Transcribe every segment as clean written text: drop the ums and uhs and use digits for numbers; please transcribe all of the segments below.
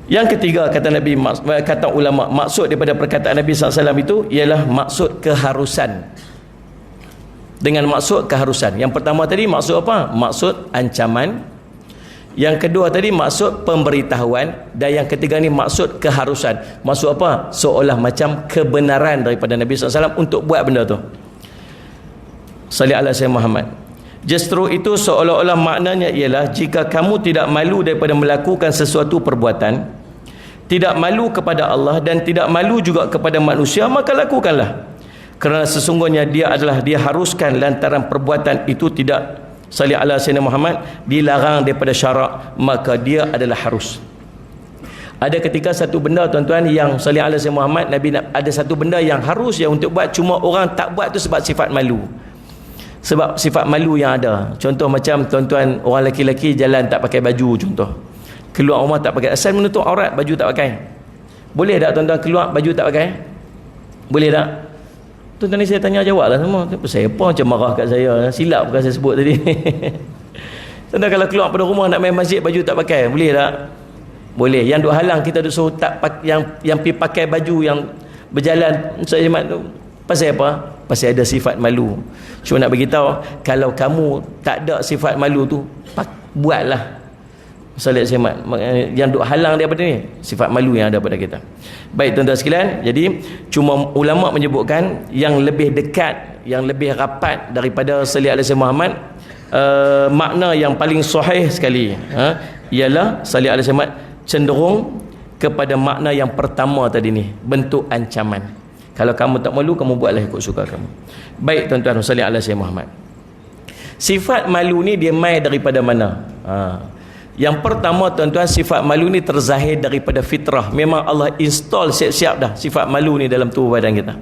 Yang ketiga, kata ulama, maksud daripada perkataan Nabi SAW itu ialah maksud keharusan. Dengan maksud keharusan. Yang pertama tadi maksud apa? Maksud ancaman. Yang kedua tadi maksud pemberitahuan. Dan yang ketiga ni maksud keharusan. Maksud apa? Seolah macam kebenaran daripada Nabi SAW untuk buat benda tu. Salli ala Sayyidina Muhammad. Justru itu seolah-olah maknanya ialah jika kamu tidak malu daripada melakukan sesuatu perbuatan, tidak malu kepada Allah dan tidak malu juga kepada manusia, maka lakukanlah. Kerana sesungguhnya dia haruskan lantaran perbuatan itu tidak, salli ala Sayyidina Muhammad, dilarang daripada syarak, maka dia adalah harus. Ada ketika satu benda tuan-tuan yang, salli ala Sayyidina Muhammad, Nabi ada satu benda yang harus yang untuk buat, cuma orang tak buat tu sebab sifat malu. Sebab sifat malu yang ada. Contoh macam tuan-tuan, orang lelaki-lelaki jalan tak pakai baju, contoh. Keluar rumah tak pakai, asal menutup aurat, baju tak pakai. Boleh tak tuan-tuan keluar baju tak pakai? Boleh tak? Tuan-tuan ni saya tanya jawab lah semua. Saya apa macam marah kat saya? Silap bukan saya sebut tadi. Tuan-tuan kalau keluar pada rumah nak main masjid baju tak pakai, boleh tak? Boleh. Yang duk halang kita duk suruh tak yang pergi pakai baju yang berjalan saya tu pasal apa? Pasal ada sifat malu. Cuma nak beritahu, kalau kamu tak ada sifat malu tu, buatlah. Salat semat yang duk halang daripada ni, sifat malu yang ada pada kita. Baik tuan-tuan sekalian, jadi cuma ulama menyebutkan yang lebih dekat, yang lebih rapat daripada salli alaihi Muhammad, makna yang paling sahih sekali ialah salli alaihi Muhammad cenderung kepada makna yang pertama tadi ni, bentuk ancaman. Kalau kamu tak malu, kamu buatlah ikut suka kamu. Baik tuan-tuan, salli alaihi Muhammad. Sifat malu ni dia mai daripada mana? Yang pertama tuan-tuan, sifat malu ni terzahir daripada fitrah. Memang Allah install siap-siap dah sifat malu ni dalam tubuh badan kita.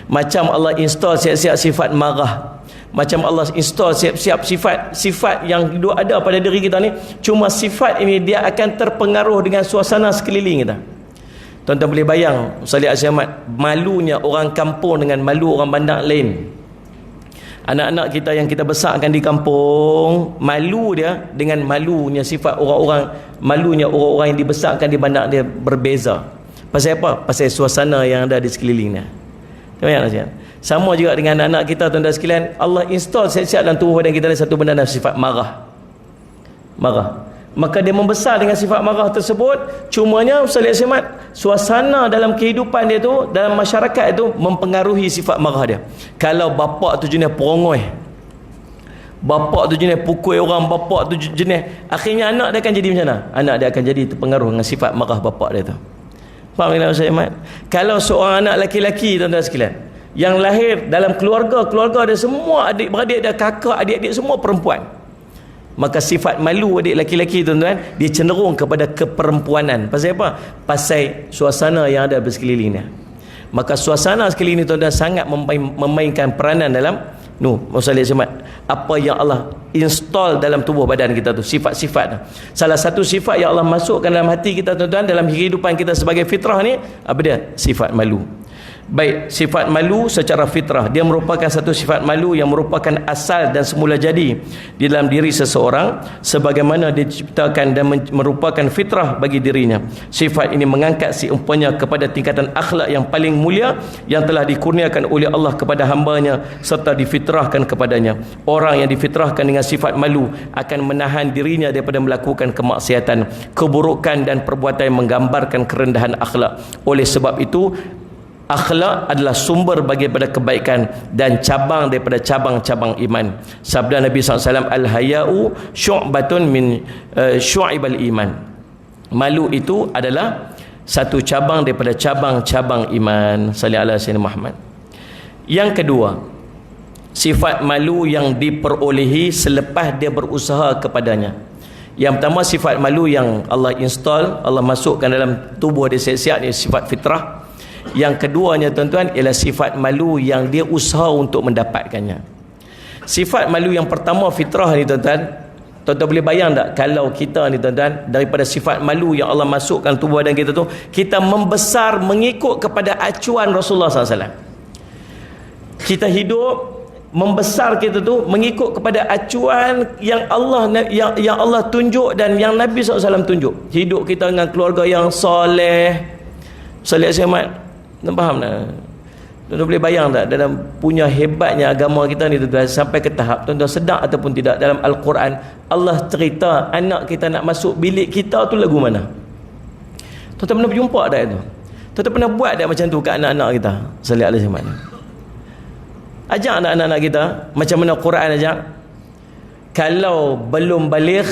Macam Allah install siap-siap sifat marah, macam Allah install siap-siap sifat yang ada pada diri kita ni. Cuma sifat ini dia akan terpengaruh dengan suasana sekeliling kita. Tuan-tuan boleh bayang, salli alaihi Muhammad, malunya orang kampung dengan malu orang bandar lain. Anak-anak kita yang kita besarkan di kampung, malu dia dengan malunya sifat malunya orang-orang yang dibesarkan di bandar dia berbeza. Pasal apa? Pasal suasana yang ada di sekelilingnya. Tengok. Sama juga dengan anak-anak kita tuan-tuan sekalian, Allah install siap-siap dalam tubuh badan kita ni satu benda, sifat marah. Maka dia membesar dengan sifat marah tersebut. Cumanya salli alaihi Muhammad, suasana dalam kehidupan dia tu, dalam masyarakat itu mempengaruhi sifat marah dia. Kalau bapak tu jenis perongoi, bapak tu jenis pukul orang, bapak tu jenis, akhirnya anak dia akan jadi macam mana? Anak dia akan jadi terpengaruh dengan sifat marah bapak dia tu. Faham tak Ustaz Ahmad? Kalau seorang anak lelaki tuan-tuan sekalian, yang lahir dalam keluarga dia semua adik-beradik dia, kakak, adik-adik semua perempuan, maka sifat malu adik lelaki-lelaki tuan-tuan, dia cenderung kepada keperempuanan. Pasal apa? Pasal suasana yang ada di sekelilingnya. Maka suasana sekeliling ini tuan-tuan sangat memainkan peranan dalam apa yang Allah install dalam tubuh badan kita tu, sifat-sifat. Salah satu sifat yang Allah masukkan dalam hati kita tuan-tuan, dalam kehidupan kita sebagai fitrah ni, apa dia? Sifat malu. Baik, sifat malu secara fitrah, dia merupakan satu sifat malu yang merupakan asal dan semula jadi di dalam diri seseorang, sebagaimana diciptakan dan merupakan fitrah bagi dirinya. Sifat ini mengangkat si umpanya kepada tingkatan akhlak yang paling mulia yang telah dikurniakan oleh Allah kepada hambanya serta difitrahkan kepadanya. Orang yang difitrahkan dengan sifat malu akan menahan dirinya daripada melakukan kemaksiatan, keburukan dan perbuatan yang menggambarkan kerendahan akhlak. Oleh sebab itu, akhlak adalah sumber daripada kebaikan dan cabang daripada cabang-cabang iman. Sabda Nabi SAW, al-haya'u syu'batun min syu'ibal iman. Malu itu adalah satu cabang daripada cabang-cabang iman. Salli ala Sayyidina Muhammad. Yang kedua, sifat malu yang diperolehi selepas dia berusaha kepadanya. Yang pertama, sifat malu yang Allah install, Allah masukkan dalam tubuh dia siap-siap, ni sifat fitrah. Yang keduanya tuan-tuan ialah sifat malu yang dia usaha untuk mendapatkannya. Sifat malu yang pertama fitrah ni tuan-tuan, tuan-tuan boleh bayang tak kalau kita ni tuan-tuan, daripada sifat malu yang Allah masukkan tubuh badan kita tu, kita membesar mengikut kepada acuan Rasulullah SAW. Kita hidup membesar kita tu mengikut kepada acuan yang Allah tunjuk dan yang Nabi SAW tunjuk. Hidup kita dengan keluarga yang soleh Ahmad, faham tak? Tuan-tuan boleh bayang tak dalam punya hebatnya agama kita ni tuan-tuan, sampai ke tahap tuan-tuan sedar ataupun tidak, dalam Al-Quran Allah cerita anak kita nak masuk bilik kita tu lagu mana. Tuan-tuan pernah berjumpa tak itu? Tuan-tuan pernah buat tak macam tu ke anak-anak kita? Salih alaihi wasallam. Ajak anak-anak kita macam mana Quran ajak. Kalau belum baligh,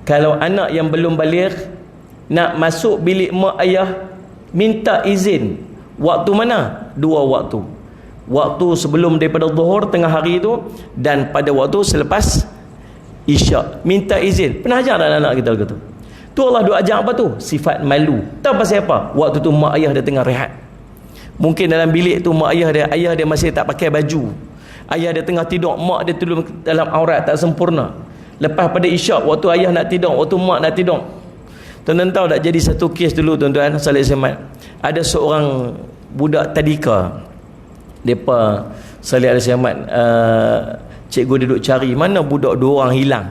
kalau anak yang belum baligh nak masuk bilik mak ayah, minta izin. Waktu mana? 2 waktu. Waktu sebelum daripada zuhur tengah hari itu, dan pada waktu selepas isyak. Minta izin. Pernah ajak anak-anak kita begitu? Tu Allah duk ajak apa tu? Sifat malu. Tahu pasal apa? Waktu tu mak ayah dia tengah rehat. Mungkin dalam bilik tu mak ayah dia masih tak pakai baju. Ayah dia tengah tidur, mak dia tu dalam aurat tak sempurna. Lepas pada isyak, waktu ayah nak tidur, waktu mak nak tidur. Tuan-tuan tahu tak, jadi satu kes dulu tuan-tuan, Salih Ahmad. Ada seorang budak tadika. Depa Salih Ahmad, cikgu dia duduk cari mana budak 2 orang hilang.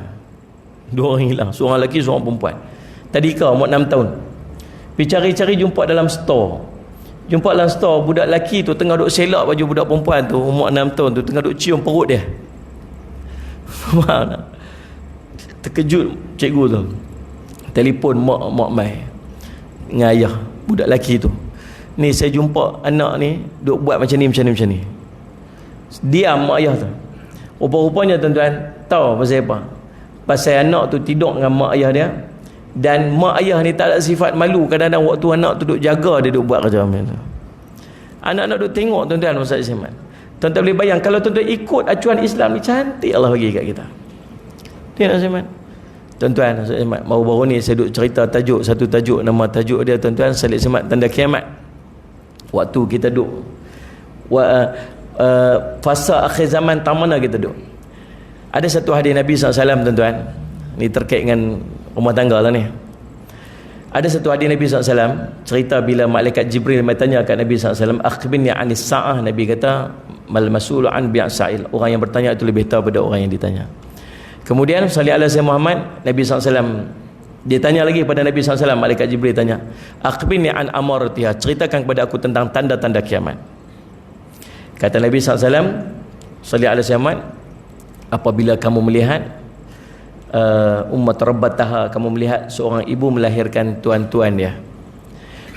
2 orang hilang, seorang lelaki, seorang perempuan. Tadika umur 6 tahun. Pergi cari-cari, jumpa dalam store. Jumpa dalam store, budak lelaki tu tengah duk selak baju budak perempuan tu umur 6 tahun tu, tengah duk cium perut dia. Terkejut cikgu tu. Telefon mak mai dengan ayah budak lelaki tu. Ni saya jumpa anak ni duk buat macam ni. Diam mak ayah tu. Rupa-rupanya tuan-tuan tahu pasal apa? Pasal anak tu tidur dengan mak ayah dia, dan mak ayah ni tak ada sifat malu. Kadang-kadang waktu anak tu duk jaga, dia duk buat kerja macam tu. Anak-anak duk tengok tuan-tuan, Ustaz Isman. Tuan-tuan boleh bayang kalau tuan-tuan ikut acuan Islam ni, cantik Allah bagi kat kita. Tengok Isman. Tuan-tuan, Ustaz Isman, baru-baru ni saya duk cerita satu tajuk, nama tajuk dia tuan-tuan, Salih Isman tanda kiamat. Waktu kita duk fasa akhir zaman, tak mana kita duk. Ada satu hadis Nabi SAW tuan-tuan, ni terkait dengan rumah tangga lah ni. Ada satu hadis Nabi SAW cerita bila malaikat Jibril bertanya kat Nabi SAW, akhbirni anis sa'ah. Nabi kata, mal mas'ulu an bi'sa'il, orang yang bertanya itu lebih tahu pada orang yang ditanya. Kemudian salih ala sayyidina Muhammad, Nabi SAW dia tanya lagi pada Nabi SAW, malaikat Jibril tanya, akhbirni an amaratiha, ceritakan kepada aku tentang tanda-tanda kiamat. Kata Nabi SAW, salih ala sayyidina Muhammad, apabila kamu melihat ummat rabbataha, kamu melihat seorang ibu melahirkan tuan-tuan dia.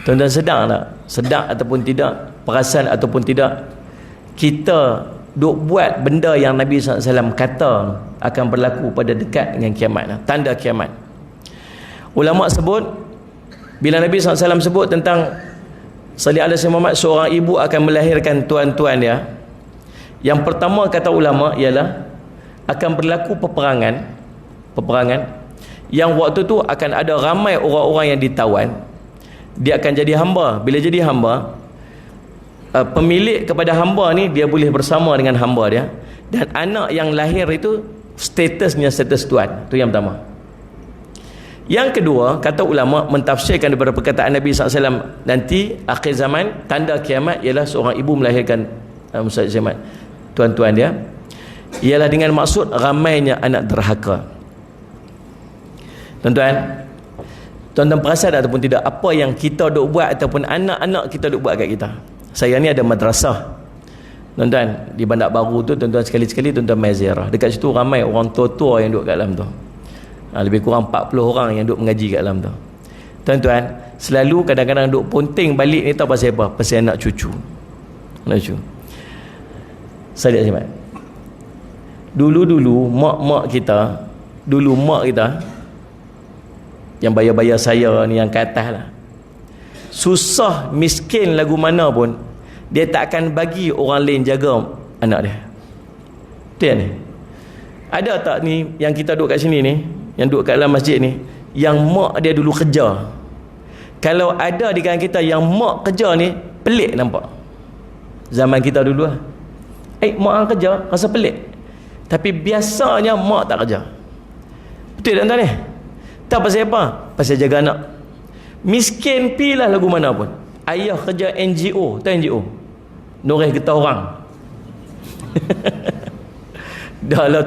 Tuan-tuan sedar tak? Sedar ataupun tidak, perasan ataupun tidak, kita duk buat benda yang Nabi SAW kata akan berlaku pada dekat dengan kiamat, tanda kiamat. Ulama sebut, bila Nabi SAW sebut tentang salih ala sayyidina Muhammad, seorang ibu akan melahirkan tuan-tuan dia, yang pertama kata ulama ialah akan berlaku peperangan yang waktu tu akan ada ramai orang-orang yang ditawan. Dia akan jadi hamba. Bila jadi hamba, pemilik kepada hamba ni dia boleh bersama dengan hamba dia, dan anak yang lahir itu statusnya status tuan. Itu yang pertama. Yang kedua, kata ulama mentafsirkan daripada perkataan Nabi SAW, nanti akhir zaman tanda kiamat ialah seorang ibu melahirkan tuan-tuan dia, ialah dengan maksud ramainya anak derhaka. Tuan-tuan perasan ataupun tidak apa yang kita duk buat ataupun anak-anak kita duk buat kat kita. Saya ni ada madrasah tuan-tuan di Bandar Baru tu, tuan-tuan sekali-sekali tuan-tuan mai ziarah. Dekat situ ramai orang tua-tua yang duk kat dalam tu. Lebih kurang 40 orang yang duk mengaji kat dalam tu. Tuan-tuan, selalu kadang-kadang duk ponting balik ni, tahu pasal apa? Pasal anak cucu. Anak cucu. Saya lihat dulu mak kita yang bayar-bayar saya ni, yang ke atas lah, susah miskin lagu mana pun, dia tak akan bagi orang lain jaga anak dia. Betul ni? Ada tak ni yang kita duduk kat sini ni, yang duduk kat dalam masjid ni, yang mak dia dulu kerja? Kalau ada di kalangan kita yang mak kerja ni, pelik nampak. Zaman kita dulu lah, mak orang kerja rasa pelik, tapi biasanya mak tak kerja. Betul tak tuan ni? Tak pasal apa? Pasal jaga anak. Miskin pilah lagu mana pun, ayah kerja NGO, tahu NGO? Noreh getah orang. Dah lah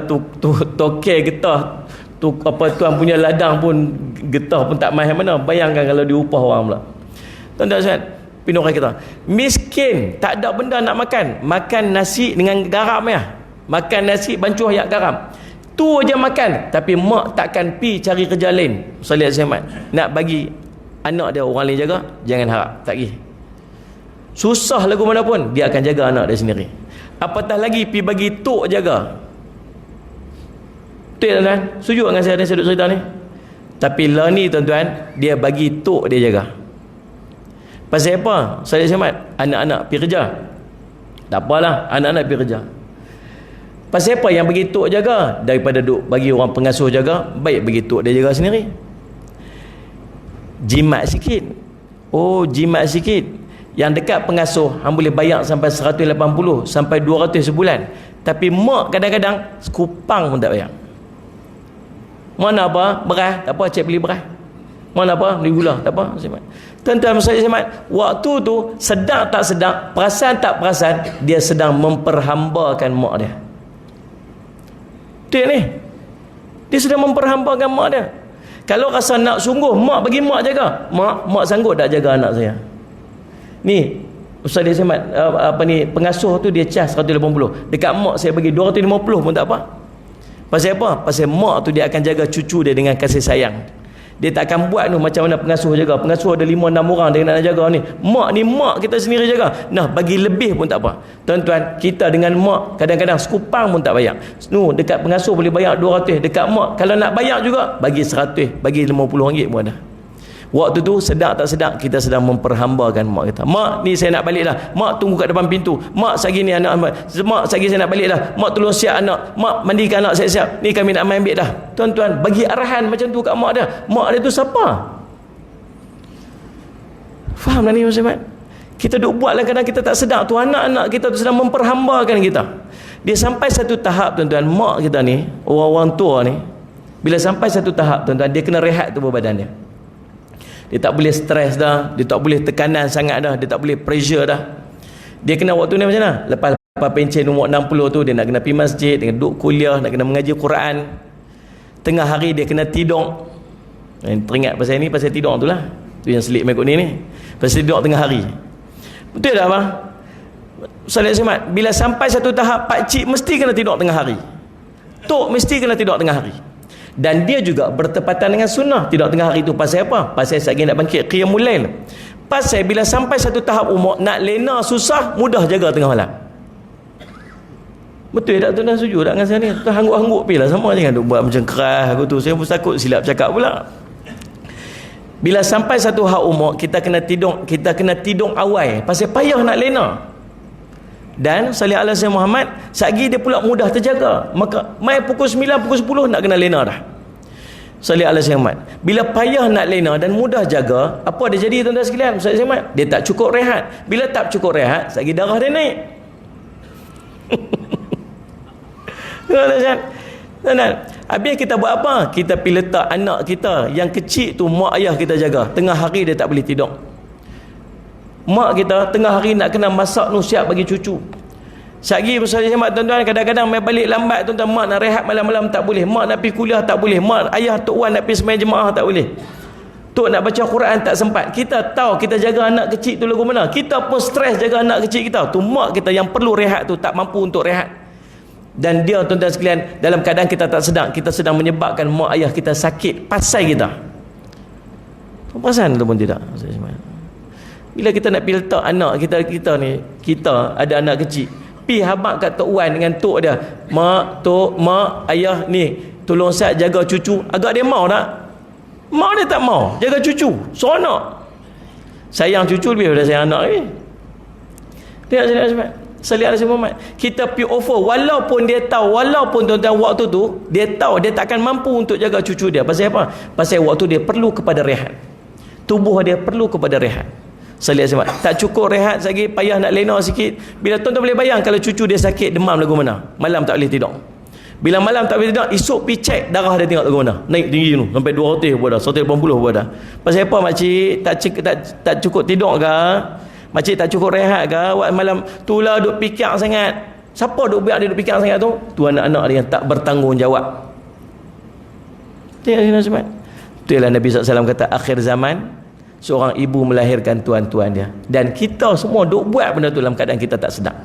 tokel getah tu, apa tuan punya ladang pun getah pun tak main mana. Bayangkan kalau diupah orang pula. Tuan-tuan sekalian, pindah kita miskin, tak ada benda nak makan nasi dengan garam ya, makan nasi bancuh yak garam, tu aja makan. Tapi mak takkan pi cari kerja lain. Ustaz Ahmad nak bagi anak dia orang lain jaga, jangan harap, tak pergi. Susah lagu mana pun dia akan jaga anak dia sendiri. Apatah lagi pi bagi tok jaga. Betul tuan-tuan? Setuju dengan saya ada sudut cerita ni? Tapi lah ni tuan-tuan, dia bagi tok dia jaga. Pasal apa? Saya Ahmad, anak-anak pergi kerja. Tak apalah, anak-anak pergi kerja. Pasal apa yang bagi tok jaga? Daripada duk bagi orang pengasuh jaga, baik bagi tok dia jaga sendiri. Jimat sikit. Oh, jimat sikit. Yang dekat pengasuh, hang boleh bayar sampai 180 sampai 200 sebulan. Tapi mak kadang-kadang sekupang pun tak bayar. Mana apa? Beras? Tak apa, cik beli beras. Mana apa? Beli gula? Tak apa. Tuan-tuan saya Ahmad, waktu tu sedar tak sedar, perasan tak perasan, dia sedang memperhambakan mak dia. Betul ni? Dia sedang memperhambakan mak dia. Kalau rasa nak sungguh, mak bagi mak jaga. Mak sanggup tak jaga anak saya? Ni Ustaz Ahmad, pengasuh tu dia cas 180. Dekat mak saya bagi 250 pun tak apa. Pasal apa? Pasal mak tu dia akan jaga cucu dia dengan kasih sayang. Dia tak akan buat tu macam mana pengasuh jaga. Pengasuh ada 5-6 orang dia nak jaga ni. Mak kita sendiri jaga. Nah, bagi lebih pun tak apa. Tuan-tuan, kita dengan mak kadang-kadang sekupang pun tak bayar. Dekat pengasuh boleh bayar 200. Dekat mak kalau nak bayar juga bagi 100, bagi 50 ringgit pun ada. Waktu tu sedar tak sedar kita sedang memperhambakan mak kita. Mak ni saya nak balik dah. Mak tunggu kat depan pintu. Mak sagi ni anak. Mak sagi saya nak balik dah. Mak tolong siap anak. Mak mandikan anak siap-siap. Ni kami nak main ambil dah. Tuan-tuan, bagi arahan macam tu kat mak dia. Mak dia tu siapa? Faham tak ni Mas Ahmad? Kita duk buat lah kadang kita tak sedar tu anak-anak kita tu sedang memperhambakan kita. Dia sampai satu tahap tuan-tuan, mak kita ni, orang-orang tua ni, bila sampai satu tahap tuan-tuan, dia kena rehat tubuh badan dia. Dia tak boleh stres dah, dia tak boleh tekanan sangat dah, dia tak boleh pressure dah. Dia kena waktu ni macam mana? Lepas pencen umur 60 tu, dia nak kena pergi masjid, dia kena duduk kuliah, nak kena mengaji Quran. Tengah hari dia kena tidur. Teringat pasal ni, pasal tidur tu lah. Tu yang selit mekut ni. Pasal tidur tengah hari. Betul tak abang? Ustaz Ahmad, bila sampai satu tahap, pakcik mesti kena tidur tengah hari. Tok mesti kena tidur tengah hari. Dan dia juga bertepatan dengan sunnah tidak tengah hari itu. Pasal apa? Pasal sekejap lagi nak bangkit qiyamul lail. Pasal bila sampai satu tahap umur nak lena susah, mudah jaga tengah malam. Betul tak tuan-tuan? Setuju tak dengan saya ni? Tuan hangguk-hangguk pilah sama, jangan duk buat macam keras aku tu. Saya pun takut silap cakap pula. Bila sampai satu hak umur, kita kena tidur awal. Pasal payah nak lena. Dan salih ala Sayyidina Muhammad, satgi dia pula mudah terjaga. Maka mai pukul 9, pukul 10 nak kena lena dah. Salih ala Sayyidina Muhammad. Bila payah nak lena dan mudah jaga, apa dia jadi tuan-tuan sekalian? Ustaz Muhammad, dia tak cukup rehat. Bila tak cukup rehat, satgi darah dia naik. Tuan-tuan, habis kita buat apa? Kita pergi letak anak kita yang kecil tu, mak ayah kita jaga. Tengah hari dia tak boleh tidur. Mak kita tengah hari nak kena masak nu siap bagi cucu. Satgi Ustaz Ahmad tuan-tuan, kadang-kadang mai balik lambat tuan-tuan, mak nak rehat malam-malam tak boleh, mak nak pergi kuliah tak boleh, mak ayah tok wan nak pergi sembahyang jemaah tak boleh, tok nak baca Quran tak sempat. Kita tahu kita jaga anak kecil tu lagu mana, kita pun stres jaga anak kecil kita tu. Mak kita yang perlu rehat tu tak mampu untuk rehat. Dan dia tuan-tuan sekalian, dalam keadaan kita tak sedar, kita sedang menyebabkan mak ayah kita sakit pasal kita. Perasan ataupun tidak? Bila kita nak pergi letak anak kita ni, kita ada anak kecil, pi habaq kat tok wan dengan tok dia, mak, tok, mak, ayah ni tolong saya jaga cucu. Agak dia mau tak? Mak dia tak mau jaga cucu, seronok. Sayang cucu lebih daripada sayang anak ni. Tengok sini Salih alaihi Muhammad. Kita pi offer walaupun dia tahu, walaupun tuan-tuan waktu tu dia tahu dia takkan mampu untuk jaga cucu dia. Pasal apa? Pasal waktu dia perlu kepada rehat. Tubuh dia perlu kepada rehat. Salih alaihi Muhammad. Tak cukup rehat lagi, payah nak lena sikit. Bila tuan-tuan boleh bayang kalau cucu dia sakit demam lagu mana? Malam tak boleh tidur. Bila malam tak boleh tidur, esok pi cek darah dia tengok lagu mana. Naik tinggi tu sampai 200 pun dah, 180 pun dah. Pasal apa makcik? Tak cukup tidur ke? Makcik tak cukup rehat ke? Malam tu lah duk fikir sangat. Siapa duk biar dia duk fikir sangat tu? Tu anak-anak dia yang tak bertanggungjawab. Itulah Nabi SAW kata akhir zaman seorang ibu melahirkan tuan-tuan dia, dan kita semua duk buat benda tu dalam keadaan kita tak sedar.